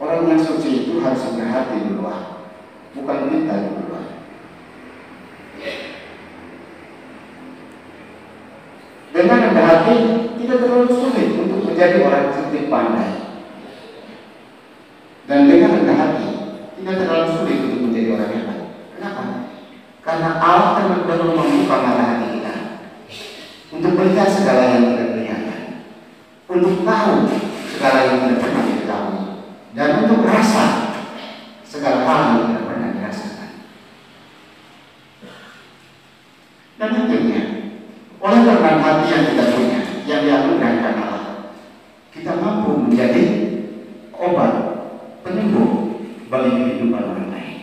Orang yang suci itu harus berhati di luar. bukan kita yang berubah. Dengan rendah hati tidak terlalu sulit untuk menjadi orang cerdik pandai. Dan dengan rendah hati tidak terlalu sulit untuk menjadi orang hebat. Kenapa? Karena Allah akan terus membuka mata hati kita untuk melihat segala yang tidak kelihatan, untuk tahu segala yang tidak pernah diketahui, dan untuk rasa segala hal yang tidak pernah dirasakan. Dan akhirnya, oleh karena hati yang kita punya, yang dianugerahkan Allah, kita mampu menjadi obat penyembuh bagi kehidupan orang lain.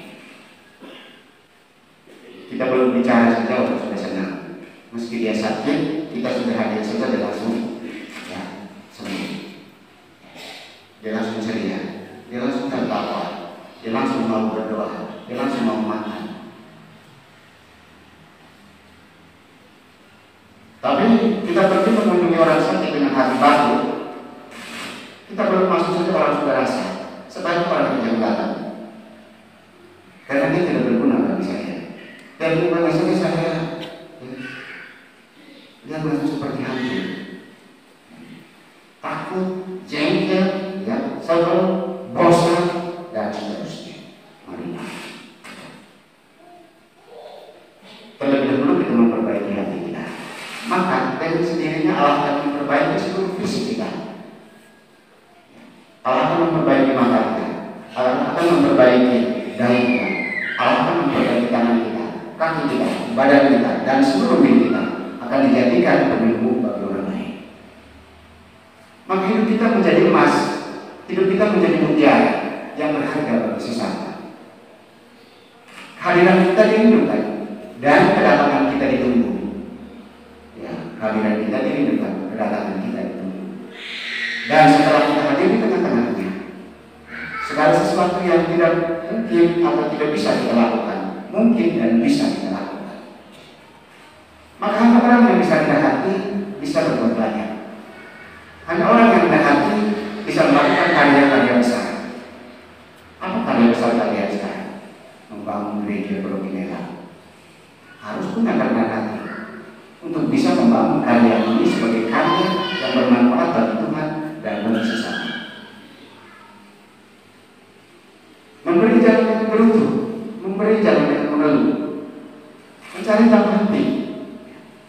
Kita belum bicara saja orang sudah senang. Meski dia sakit, kita sudah hadir saja dia langsung sembuh. Dia langsung ceria, dia langsung tertawa, dia langsung mau berdoa, dia langsung mau makan. Tapi kita pergi mengunjungi orang sakit dengan hati baru, kita belum masuk saja orang sudah rasa sebaik orang yang datang, karena dia tidak berguna bagi saya. Dan bukan saja saya dia merasa seperti hantu, takut, jengkel, sebel, bosan, dan seterusnya. Mari terlebih dahulu kita memperbaiki hati kita, maka dengan sendirinya Allah akan memperbaiki seluruh fisik kita. Allah akan memperbaiki mata kita, Allah akan memperbaiki dahi kita, Allah akan memperbaiki tangan kita, kaki kita, badan kita, dan seluruh diri kita akan dijadikan penyembuh bagi orang lain. Maka hidup kita menjadi emas, hidup kita menjadi mutiara yang berharga bagi sesama. Kehadiran kita dirindukan dan kedatangan kita ditunggu. Kehadiran kita dirindukan, kedatangan kita ditunggu. Dan setelah kita hadir di tengah-tengahnya, segala sesuatu yang tidak mungkin atau tidak bisa kita lakukan, mungkin dan bisa kita lakukan. Maka hanya orang yang bisa rendah hati bisa berbuat banyak. Hanya orang yang rendah hati bisa melakukan karya-karya besar. Apa karya besar kalian sekarang? Membangun gereja Brokinela. Harus punya rendah hati untuk bisa membangun karya ini sebagai karya yang bermanfaat bagi Tuhan dan bagi sesama. Memberi jalan yang beruntung, memberi jalan yang mengeluh, mencari dalam hati.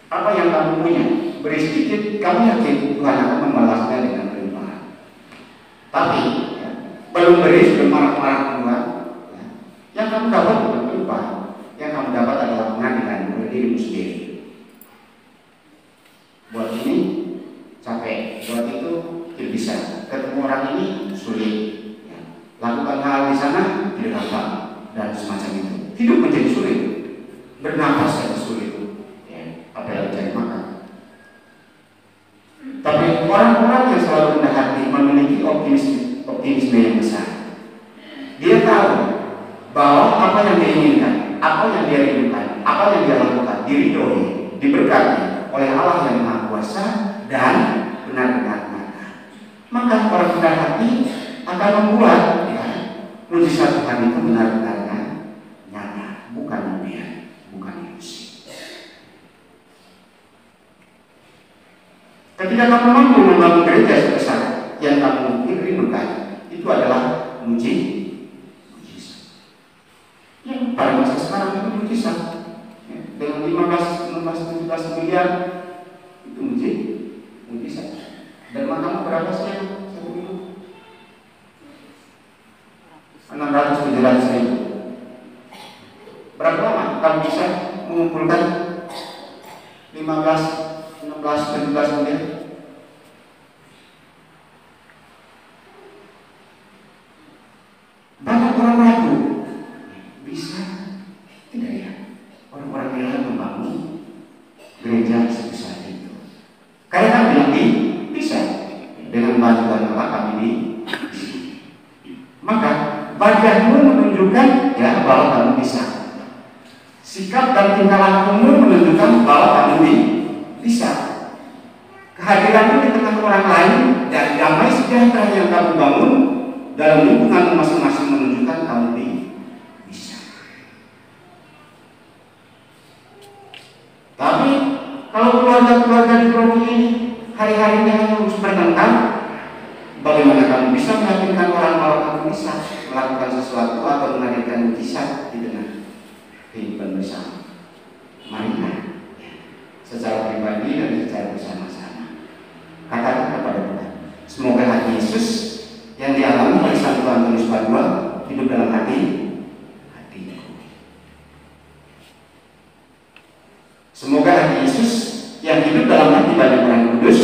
Apa yang kamu punya, beri sedikit, kamu yakin Tuhan akan membalasnya dengan berlimpah. Tapi belum beri sudah marah-marah Tuhan. Yang kamu dapat bukan berlimpah, yang kamu dapat adalah pengadilan oleh dirimu sendiri. Buat ini capek, buat itu tidak bisa. Ketemu orang ini sulit. Lakukan hal di sana tidak gampang dan semacam itu. Hidup menjadi sulit, bernapas saja sulit. Apalagi cari makan. Tapi orang-orang yang selalu rendah hati memiliki optimisme yang besar. Dia tahu bahwa apa yang dia inginkan, apa yang dia rindukan, apa yang dia lakukan, diridhoi, diberkati oleh Allah yang Maha Kuasa dan benar-benar nyata. Maka orang rendah hati akan membuat mujizat Tuhan itu benar-benar nyata, bukan impian, bukan ilusi. Ketika kamu mampu membangun gereja sebesar yang kamu rindukan, itu adalah mujizat. Ya, pada masa sekarang itu mujizat. Dengan 15, 16, 17 miliar itu mujizat. Dan makamu berapa sih satu minggu? 600-700 ribu. Berapa lama kamu bisa mengumpulkan 15, 16, 17 miliar? Banyak orang ragu, bisa tidak ya orang-orang yang membangun gereja sebesar itu? Karena kami bilang bisa dengan bantuan Allah kami ini. Maka bagianmu menunjukkan ya bahwa kamu bisa. Sikap dan tingkah lakumu menunjukkan bahwa kamu bisa. Kehadiranmu di tengah orang lain dan damai sejahtera yang kamu bangun dalam lingkungan masing-masing menunjukkan kamu bisa. mukjizat di tengah kehidupan bersama. Marilah secara pribadi dan secara bersama-sama katakan kepada Tuhan, semoga hati Yesus yang dialami oleh Santo Antonius Padua hidup dalam hatiku. Semoga hati Yesus yang hidup dalam hati banyak orang kudus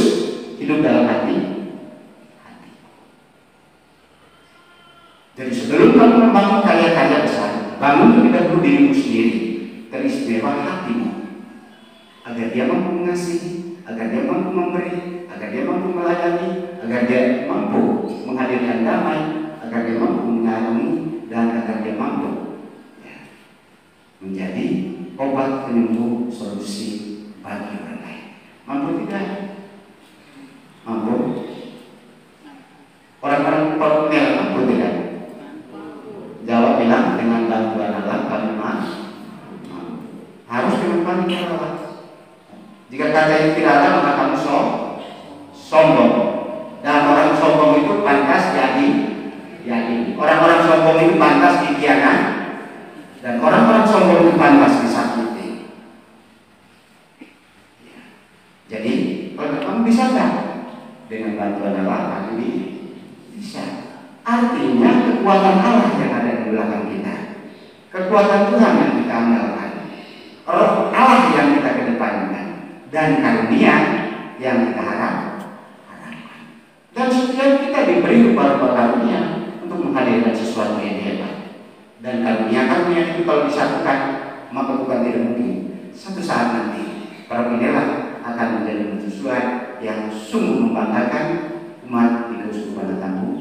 hidup dalam hati. Jadi sebelum kamu membangun karya-karya besar, bangun terlebih dahulu dirimu sendiri, teristimewa hatimu, agar dia mampu mengasihi, agar dia mampu memberi, agar dia mampu melayani, agar dia mampu menghadirkan damai, agar dia mampu mengayomi, dan agar dia mampu menjadi obat penyembuh solusi bagi orang lain. Mampu tidak? Mampu? Orang-orang kolonial mampu tidak? Jawab bilang dengan bantuan Allah kami mampu. Harus dengan bantuan Allah. Jika kata yang tidak ada maka kamu sombong. Dan orang sombong itu pantas jadi orang-orang sombong itu pantas dikhianati. Dan orang-orang sombong itu pantas disakiti. Jadi, kalau kamu bisa nggak dengan bantuan Allah, kami bisa. Artinya kekuatan Allah yang ada di belakang kita, kekuatan Tuhan yang kita andalkan, roh Allah yang kita kedepankan, dan karunia yang kita harapkan. Dan setiap kita diberi rupa-rupa karunia untuk menghadirkan sesuatu yang hebat. Dan karunia-karunia itu kalau disatukan maka bukan tidak mungkin satu saat nanti para inilah akan menjadi sesuatu yang sungguh membanggakan umat di Keuskupan Tambu.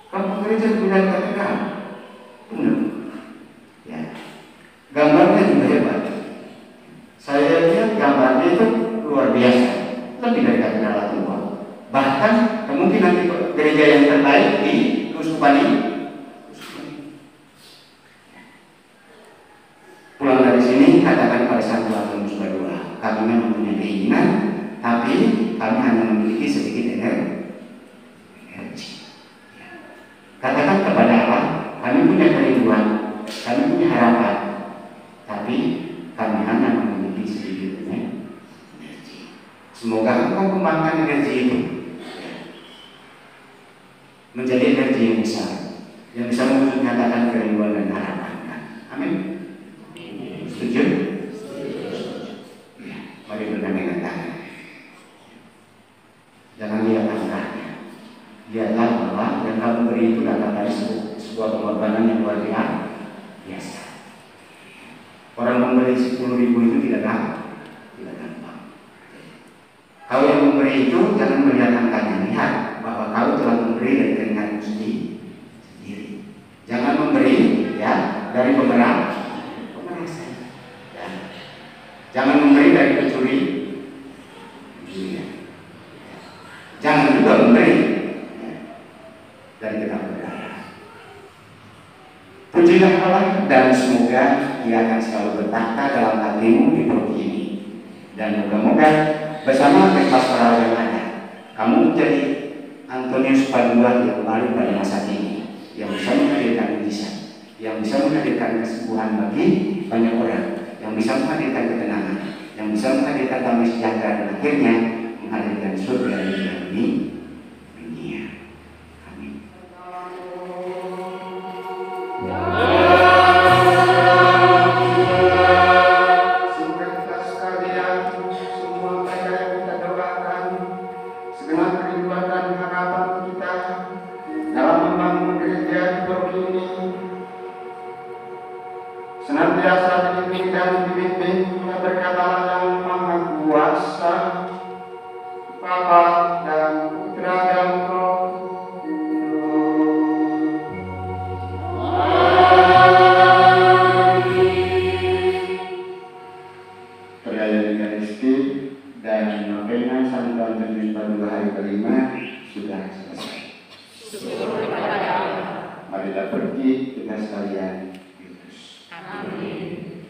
Kalau gereja tidak katedral, benar, ya. Gambarnya juga hebat. Saya lihat gambarnya itu luar biasa, lebih dari katedral tua. Bahkan kemungkinan gereja yang terbaik di Keuskupan ini. Pulang dari sini katakan pada Santo Antonius Padua, kami memang punya keinginan, tapi kami hanya memiliki sedikit energi. Katakan kepada Allah, kami punya kerinduan, kami punya harapan, tapi kami hanya memiliki sedikit energi. Semoga engkau kembangkan energi itu menjadi energi yang besar, yang bisa menyatakan kerinduan dan harapan. Amin. Setuju? Ya, mari bergandengan tangan. Jangan lihat angkanya. Lihatlah bahwa yang kamu beri itu datang dari sebuah pengorbanan yang luar biasa. Orang memberi 10.000 itu tidak gampang. Kau yang memberi itu jangan melihat angkanya, lihat bahwa kau telah memberi dari keringatmu sendiri. Jangan memberi ya dari pemerasan. Ya. Jangan memberi dari pencuri. Ya. Jangan juga memberi dari ketidakberdayaan. Pujilah Allah dan semoga Dia akan selalu bertahta dalam hatimu di perut ini. Dan moga-moga bersama pastoral yang ada, kamu menjadi Antonius Padua yang baru pada masa ini, yang bisa menghadirkan mujizat, yang bisa menghadirkan kesembuhan bagi banyak orang, yang bisa menghadirkan ketenangan, yang bisa menghadirkan damai sejahtera dan akhirnya menghadirkan surga di dalam dunia. Amin. Senantiasa dibimbing dan dibimbing berkata yang Maha Kuasa, Bapa dan Putra dan Roh Kudus. Amin. Perayaan Ekaristi dan novena Santo Antonius Padua hari kelima sudah selesai. Marilah pergi tugas kalian. Amin.